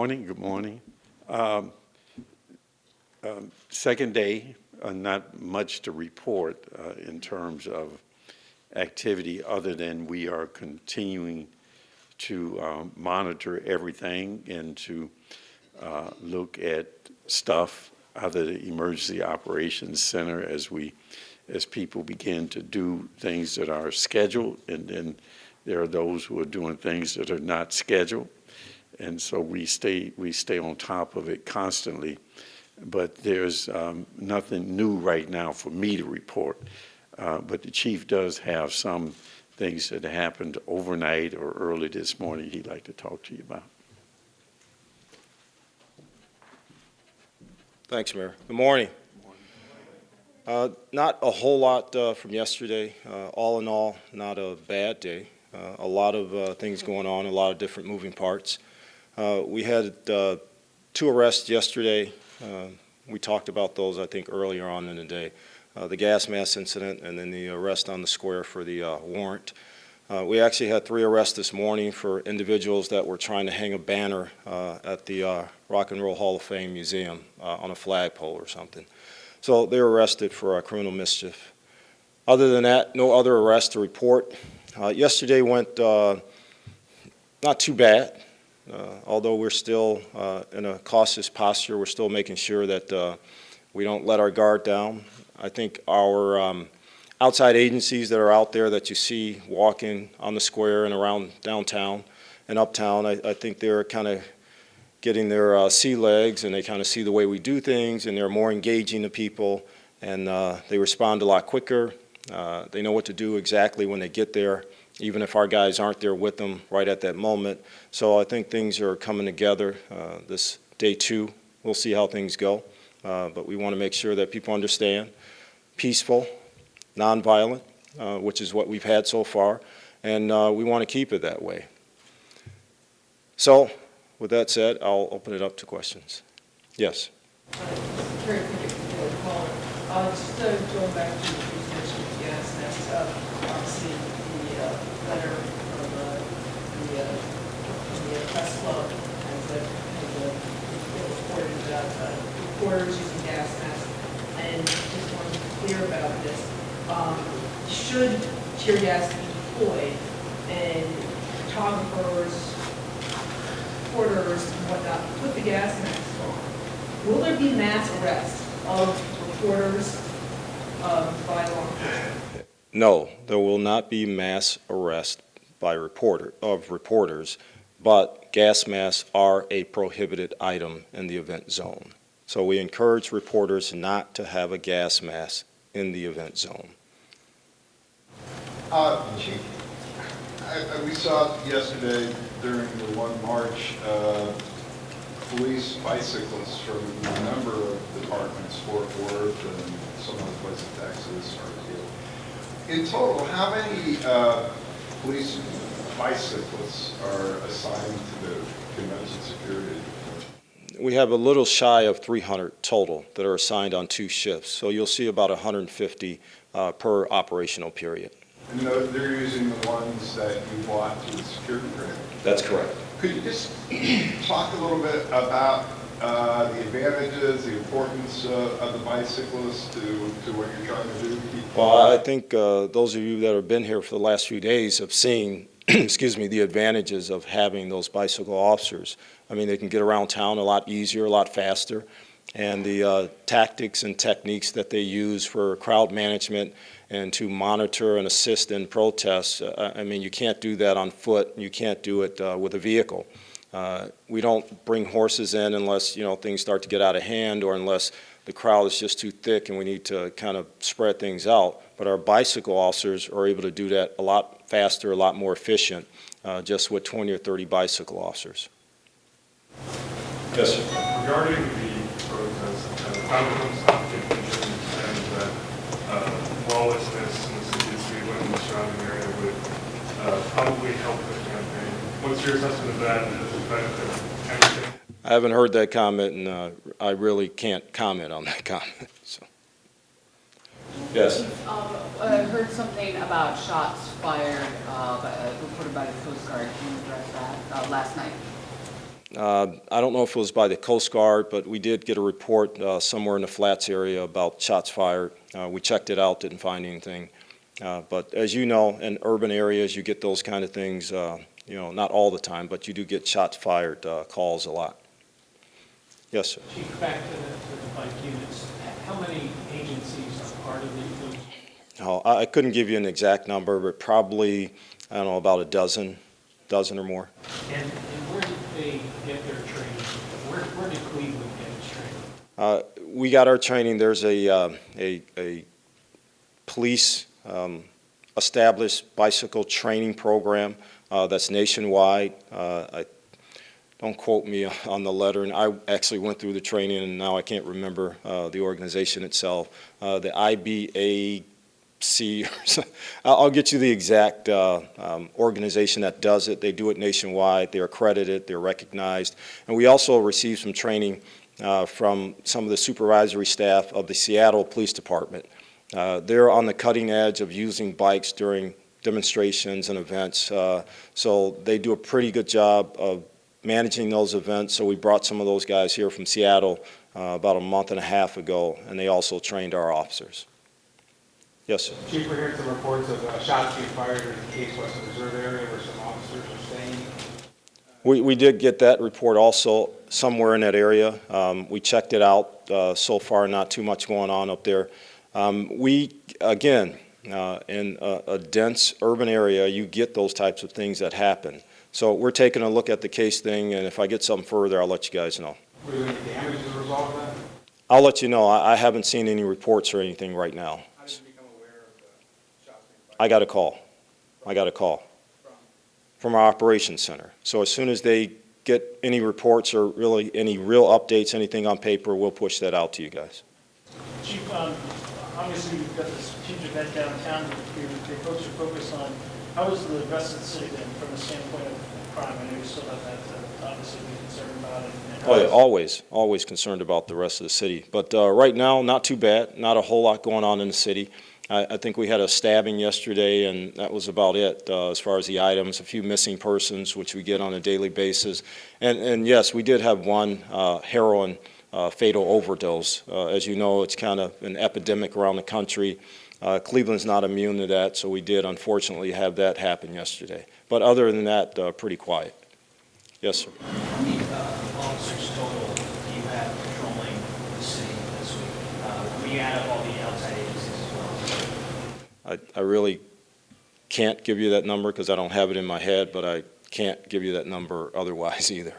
morning. Good morning. Second day, not much to report in terms of activity other than we are continuing to monitor everything and to look at stuff out of the Emergency Operations Center as people begin to do things that are scheduled, and then there are those who are doing things that are not scheduled. And so we stay on top of it constantly. But there's nothing new right now for me to report. But the chief does have some things that happened overnight or early this morning he'd like to talk to you about. Thanks, Mayor. Good morning. Not a whole lot from yesterday. All in all, not a bad day. A lot of things going on, a lot of different moving parts. We had 2 arrests yesterday. We talked about those, I think, earlier on in the day. The gas mask incident and then the arrest on the square for the warrant. We actually had 3 arrests this morning for individuals that were trying to hang a banner at the Rock and Roll Hall of Fame Museum on a flagpole or something. So they were arrested for criminal mischief. Other than that, no other arrests to report. Yesterday went not too bad. Although we're still in a cautious posture, we're still making sure that we don't let our guard down. I think our outside agencies that are out there that you see walking on the square and around downtown and uptown, I think they're kind of getting their sea legs, and they kind of see the way we do things, and they're more engaging to people, and they respond a lot quicker. They know what to do exactly when they get there, even if our guys aren't there with them right at that moment. So I think things are coming together. This day 2, we'll see how things go. But we want to make sure that people understand, peaceful, nonviolent, which is what we've had so far, and we want to keep it that way. So with that said, I'll open it up to questions. Yes? Just going back to the presentation of gas masks, obviously the letter from the press club has reported about reporters using gas masks, and just wanted to be clear about this. Should tear gas be deployed and photographers, reporters, and whatnot put the gas masks on, will there be mass arrest of reporters by law enforcement? No, there will not be mass arrest by reporters, but gas masks are a prohibited item in the event zone. So we encourage reporters not to have a gas mask in the event zone. Chief, we saw yesterday during the one march, police bicyclists from a number of departments, Fort Worth and some other places, Texas, or in total, how many police bicyclists are assigned to the convention security? We have a little shy of 300 total that are assigned on 2 shifts. So you'll see about 150 per operational period. And they're using the ones that you bought through the security grant? That's correct. Could you just talk a little bit about the advantages, the importance of the bicyclists to what you're trying to do? Well, I think those of you that have been here for the last few days have seen excuse me, the advantages of having those bicycle officers. I mean, they can get around town a lot easier, a lot faster, and the tactics and techniques that they use for crowd management and to monitor and assist in protests, I mean, you can't do that on foot, you can't do it with a vehicle. We don't bring horses in unless, you know, things start to get out of hand or unless the crowd is just too thick and we need to kind of spread things out. But our bicycle officers are able to do that a lot faster, a lot more efficient, just with 20 or 30 bicycle officers. Yes, sir. Regarding the protests, outcomes of confusion and that lawlessness in the city of Cleveland and the surrounding area would probably help the campaign. What's your assessment of that? Does it benefit anything? I haven't heard that comment, and I really can't comment on that comment. So. Yes. I heard something about shots fired reported by the Coast Guard. Can you address that last night? I don't know if it was by the Coast Guard, but we did get a report somewhere in the Flats area about shots fired. We checked it out, didn't find anything. But as you know, in urban areas, you get those kind of things, you know, not all the time, but you do get shots fired calls a lot. Yes, sir. Chief, back to the bike units, how many agencies are part of these? Oh, I couldn't give you an exact number, but probably, I don't know, about a dozen or more. And where did they get their training? Where did Cleveland get its training? We got our training. There's a police established bicycle training program that's nationwide. Don't quote me on the letter, and I actually went through the training, and now I can't remember the organization itself. The IBAC, I'll get you the exact organization that does it. They do it nationwide. They're accredited. They're recognized. And we also received some training from some of the supervisory staff of the Seattle Police Department. They're on the cutting edge of using bikes during demonstrations and events. So they do a pretty good job of managing those events. So we brought some of those guys here from Seattle about a month and a half ago, and they also trained our officers. Yes, sir. Chief, we're hearing some reports of shots being fired in the Case Western Reserve area where some officers are staying. We did get that report also somewhere in that area. We checked it out. So far, not too much going on up there. Again, in a dense urban area, you get those types of things that happen. So we're taking a look at the case thing, and if I get something further, I'll let you guys know. Were there any damage as a result of that? I'll let you know. I haven't seen any reports or anything right now. How did you become aware of the shots being fired? I got a call from our operations center. So as soon as they get any reports or really any real updates, anything on paper, we'll push that out to you guys. Chief, obviously you've got this huge event downtown that the folks are focused on. How is the rest of the city then from the standpoint of crime? I know you still have that to obviously be concerned about. Oh, yeah, always concerned about the rest of the city. But right now, not too bad. Not a whole lot going on in the city. I think we had a stabbing yesterday, and that was about it as far as the items. A few missing persons, which we get on a daily basis. And yes, we did have one heroin fatal overdose. As you know, it's kind of an epidemic around the country. Cleveland's not immune to that, so we did unfortunately have that happen yesterday. But other than that, pretty quiet. Yes, sir. How many officers total do you have patrolling the city this week? When you add up all the outside agencies as well? I really can't give you that number because I don't have it in my head, but I can't give you that number otherwise either.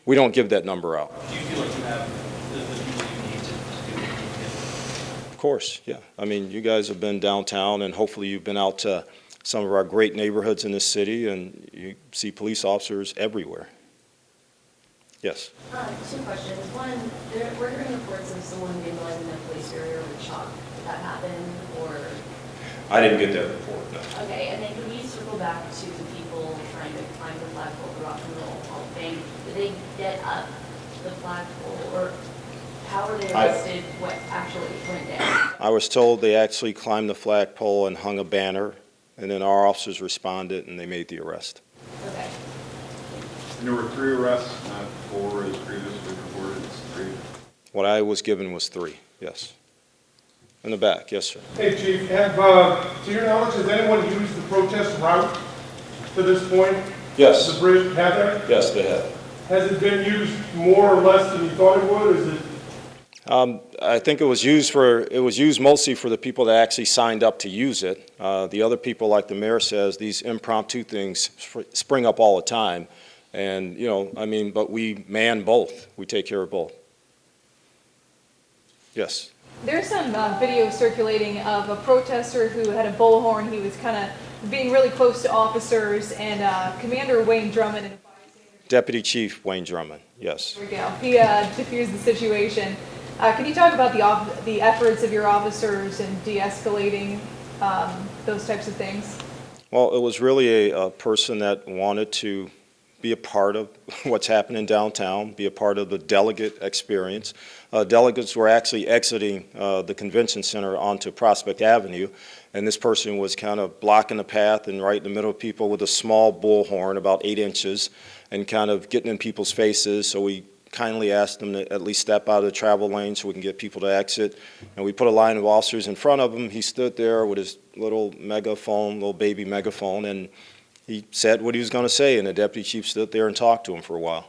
We don't give that number out. Do you feel like you have the people you need to do what you need to do? Of course, yeah. I mean, you guys have been downtown, and hopefully you've been out to some of our great neighborhoods in this city, and you see police officers everywhere. Yes. Two questions. One, we're hearing reports of someone vandalizing the police area with chalk. Did that happen, or? I didn't get that report, no. Okay, and then can we circle back to the people trying to climb the flagpole, the Rock and Roll Hall of Fame? Did they get up the flagpole, or how were they arrested? What actually went down? I was told they actually climbed the flagpole and hung a banner, and then our officers responded and they made the arrest. Okay. And there were 3 arrests, not 4 as previously reported, it's 3. What I was given was 3, yes. In the back, yes, sir. Hey, Chief, to your knowledge, has anyone used the protest route to this point? Yes. The bridge, have they? Yes, they have. Has it been used more or less than you thought it would? Is it? I think it was used mostly for the people that actually signed up to use it. The other people, like the mayor says, these impromptu things spring up all the time. And, you know, I mean, but we man both. We take care of both. Yes. There's some video circulating of a protester who had a bullhorn. He was kind of being really close to officers, and Commander Wayne Drummond and Deputy Chief Wayne Drummond, yes. There we go. He diffused the situation. Can you talk about the efforts of your officers in de-escalating those types of things? Well, it was really a person that wanted to be a part of what's happening downtown, be a part of the delegate experience. Delegates were actually exiting the convention center onto Prospect Avenue, and this person was kind of blocking the path and right in the middle of people with a small bullhorn, about 8 inches, and kind of getting in people's faces. So we kindly asked them to at least step out of the travel lane so we can get people to exit. And we put a line of officers in front of him. He stood there with his little megaphone, little baby megaphone, and he said what he was going to say, and the deputy chief stood there and talked to him for a while.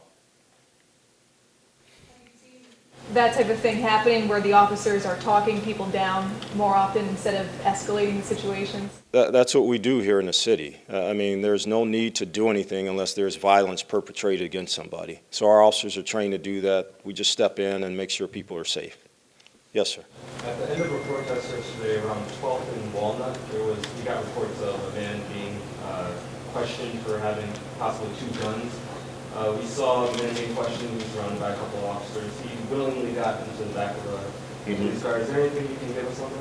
That type of thing happening where the officers are talking people down more often instead of escalating the situations? That's what we do here in the city. I mean, there's no need to do anything unless there's violence perpetrated against somebody. So our officers are trained to do that. We just step in and make sure people are safe. Yes, sir. At the end of a protest yesterday around 12th and Walnut, we got reports of a man being questioned for having possibly 2 guns. We saw a man being questioned. He was surrounded by a couple of officers. He willingly got into the back of a police car. Is there anything you can give us on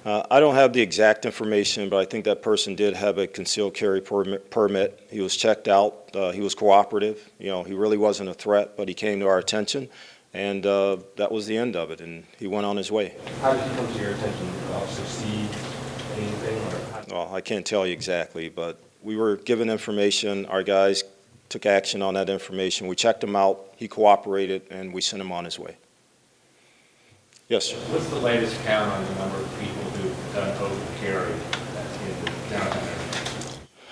that? I don't have the exact information, but I think that person did have a concealed carry permit. He was checked out. He was cooperative. You know, he really wasn't a threat, but he came to our attention, and that was the end of it, and he went on his way. How did he come to your attention? Did the officer see anything? Well, I can't tell you exactly, but we were given information. Our guys took action on that information. We checked him out. He cooperated, and we sent him on his way. Yes, sir. What's the latest count on the number of people who've done open carry in the downtown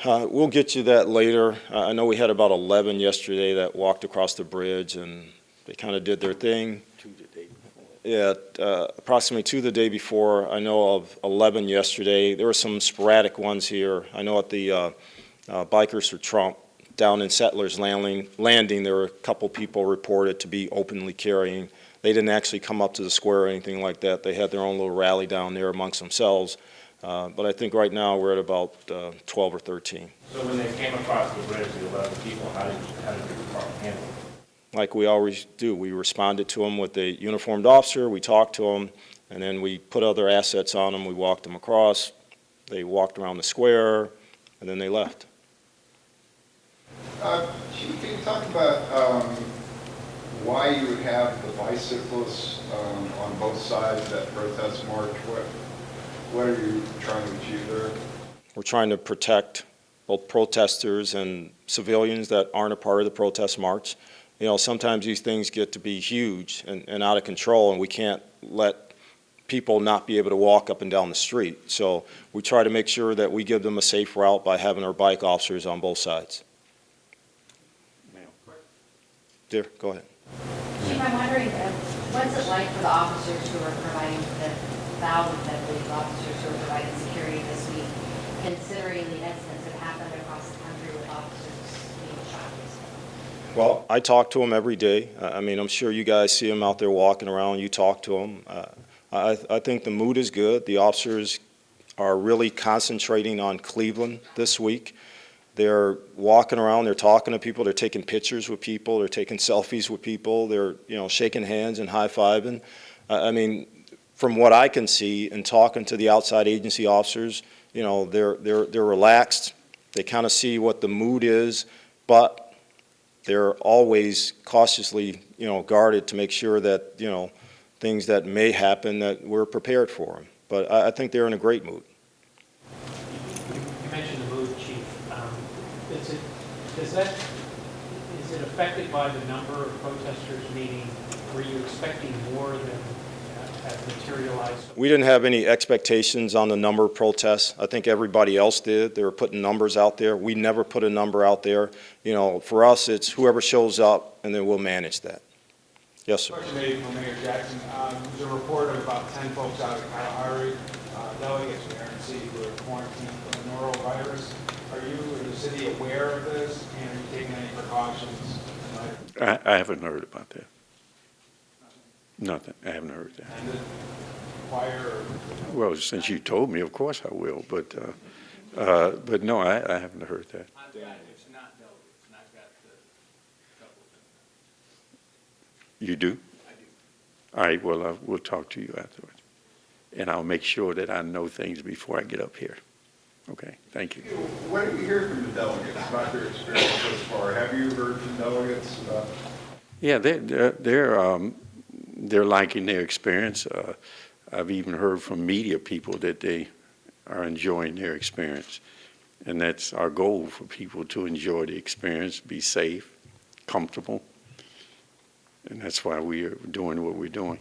area? We'll get you that later. I know we had about 11 yesterday that walked across the bridge, and they kind of did their thing. 2 the day before. Yeah, approximately 2 the day before. I know of 11 yesterday. There were some sporadic ones here. I know at the Bikers for Trump down in Settlers Landing, there were a couple people reported to be openly carrying. They didn't actually come up to the square or anything like that. They had their own little rally down there amongst themselves. But I think right now we're at about 12 or 13. So when they came across the bridge, the 11 people, how did you handle it? Like we always do, we responded to them with a uniformed officer, we talked to them, and then we put other assets on them. We walked them across, they walked around the square, and then they left. Chief, can you talk about why you would have the bicyclists on both sides of that protest march? What are you trying to achieve there? We're trying to protect both protesters and civilians that aren't a part of the protest march. You know, sometimes these things get to be huge and out of control, and we can't let people not be able to walk up and down the street. So we try to make sure that we give them a safe route by having our bike officers on both sides. Dear, go ahead. Chief, I'm wondering, what's it like for the officers who are providing, the thousands, I believe, officers who are providing security this week, considering the incidents that happened across the country with officers being shot? Well, I talk to them every day. I mean, I'm sure you guys see them out there walking around. You talk to them. I think the mood is good. The officers are really concentrating on Cleveland this week. They're walking around, they're talking to people, they're taking pictures with people, they're taking selfies with people, they're, you know, shaking hands and high-fiving. I mean, from what I can see and talking to the outside agency officers, you know, they're relaxed. They kind of see what the mood is, but they're always cautiously, you know, guarded to make sure that, you know, things that may happen, that we're prepared for them. But I think they're in a great mood. You mentioned the mood, Chief. Is it affected by the number of protesters, meaning were you expecting more than have materialized? We didn't have any expectations on the number of protests. I think everybody else did. They were putting numbers out there. We never put a number out there. You know, for us, it's whoever shows up, and then we'll manage that. Yes, sir. Question made from Mayor Jackson. There's a report of about 10 folks out of Kalahari, delegates from RNC who are quarantined for the norovirus. Are you in the city aware of this, and are you taking any precautions? I haven't heard about that. Nothing. I haven't heard that. And fire? Well, since you told me, of course I will. But no, I haven't heard that. It's not delegates, and I've got a couple of them. You do? I do. All right. Well, we'll talk to you afterwards, and I'll make sure that I know things before I get up here. Okay, thank you. What do you hear from the delegates about their experience thus far? Have you heard from delegates about? Yeah, they're liking their experience. I've even heard from media people that they are enjoying their experience. And that's our goal, for people to enjoy the experience, be safe, comfortable. And that's why we are doing what we're doing.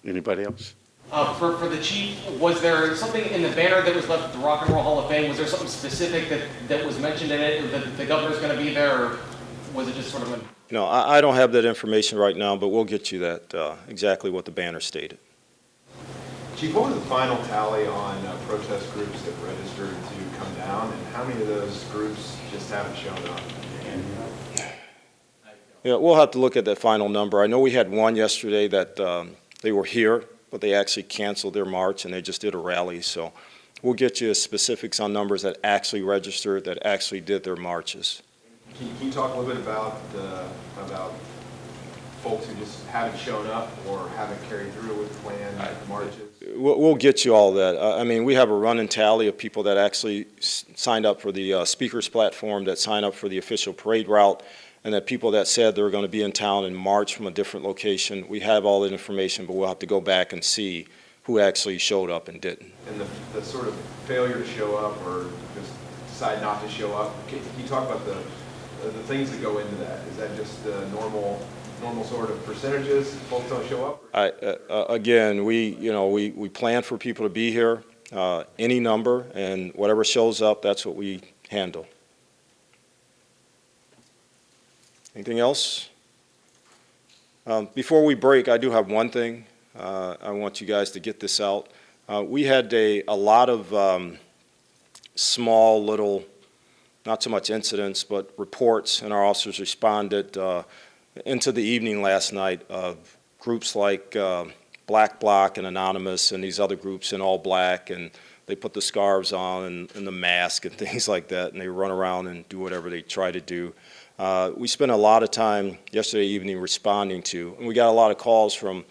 Anybody else? For the chief, was there something in the banner that was left at the Rock and Roll Hall of Fame? Was there something specific that was mentioned in it, that the governor's going to be there, or was it just sort of an... No, I don't have that information right now, but we'll get you that, exactly what the banner stated. Chief, what was the final tally on protest groups that registered to come down, and how many of those groups just haven't shown up? Yeah, we'll have to look at that final number. I know we had one yesterday that they were here, but they actually canceled their march and they just did a rally. So we'll get you specifics on numbers that actually registered, that actually did their marches. Can you talk a little bit about folks who just haven't shown up or haven't carried through with planned marches? We'll get you all that. I mean, we have a running tally of people that actually signed up for the speakers platform, that signed up for the official parade route, and that people that said they were going to be in town in March from a different location. We have all that information, but we'll have to go back and see who actually showed up and didn't. And the sort of failure to show up or just decide not to show up, can you talk about the things that go into that? Is that just normal sort of percentages if folks don't show up? Again, we plan for people to be here, any number, and whatever shows up, that's what we handle. Anything else? Before we break, I do have one thing. I want you guys to get this out. We had a lot of small little, not so much incidents, but reports, and our officers responded into the evening last night of groups like Black Bloc and Anonymous and these other groups in all black, and they put the scarves on and the mask and things like that, and they run around and do whatever they try to do. We spent a lot of time yesterday evening responding to, and we got a lot of calls from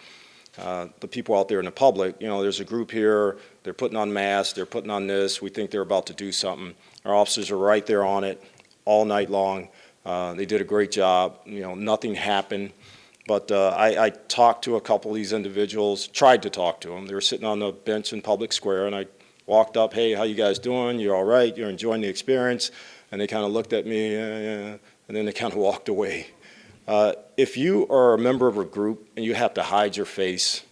the people out there in the public. You know, there's a group here, they're putting on masks, they're putting on this, we think they're about to do something. Our officers are right there on it all night long. They did a great job. You know, nothing happened. But I talked to a couple of these individuals, tried to talk to them. They were sitting on the bench in Public Square, and I walked up, hey, how you guys doing? You're all right? You're enjoying the experience? And they kind of looked at me, yeah, and then they kind of walked away. If you are a member of a group and you have to hide your face,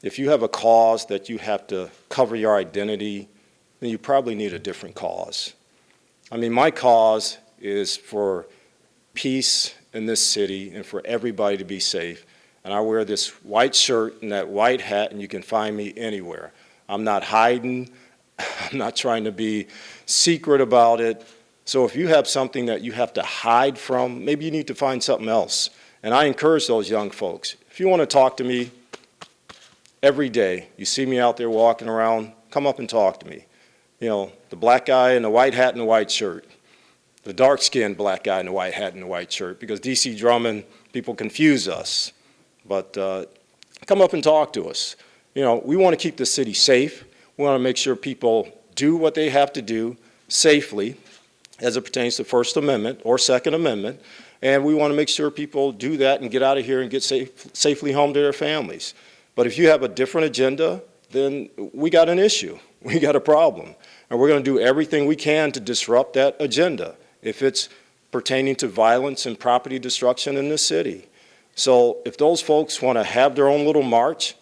if you have a cause that you have to cover your identity, then you probably need a different cause. I mean, my cause is for peace in this city and for everybody to be safe. And I wear this white shirt and that white hat, and you can find me anywhere. I'm not hiding. I'm not trying to be secret about it. So if you have something that you have to hide from, maybe you need to find something else. And I encourage those young folks, if you want to talk to me every day, you see me out there walking around, come up and talk to me. You know, the black guy in the white hat and the white shirt, the dark-skinned black guy in the white hat and the white shirt, because D.C. Drummond, people confuse us. But come up and talk to us. You know, we want to keep the city safe. We want to make sure people do what they have to do safely, as it pertains to First Amendment or Second Amendment, and we want to make sure people do that and get out of here and get safely home to their families. But if you have a different agenda, then we got an issue. We got a problem. And we're going to do everything we can to disrupt that agenda if it's pertaining to violence and property destruction in this city. So if those folks want to have their own little march,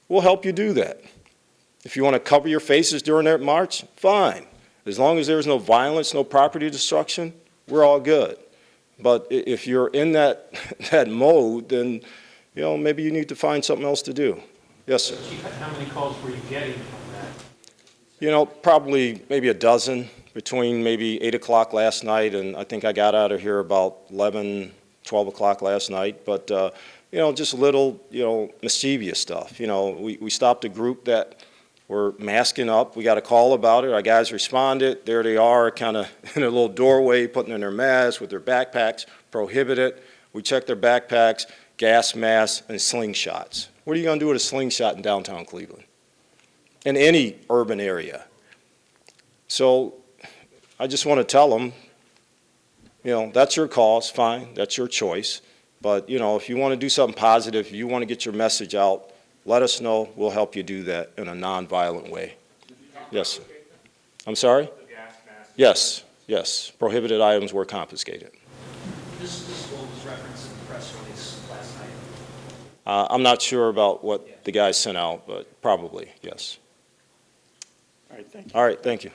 we'll help you do that. If you want to cover your faces during that march, fine. As long as there's no violence, no property destruction, we're all good. But if you're in that mode, then maybe you need to find something else to do. Yes, sir. Chief, how many calls were you getting from that? Probably maybe a dozen between maybe 8 o'clock last night, and I think I got out of here about 11, 12 o'clock last night. But, just little, mischievous stuff. We stopped a group that were masking up. We got a call about it. Our guys responded. There they are, kind of in a little doorway, putting in their masks with their backpacks, prohibited. We checked their backpacks, gas masks, and slingshots. What are you going to do with a slingshot in downtown Cleveland? in any urban area. So I just want to tell them, you know, that's your cause, fine, that's your choice. But, you know, if you want to do something positive, if you want to get your message out, let us know. We'll help you do that in a nonviolent way. Yes. I'm sorry? Yes, yes. Prohibited items were confiscated. This vote was referenced in the press release last night. I'm not sure about what the guy sent out, but probably, yes. All right, thank you. All right, thank you.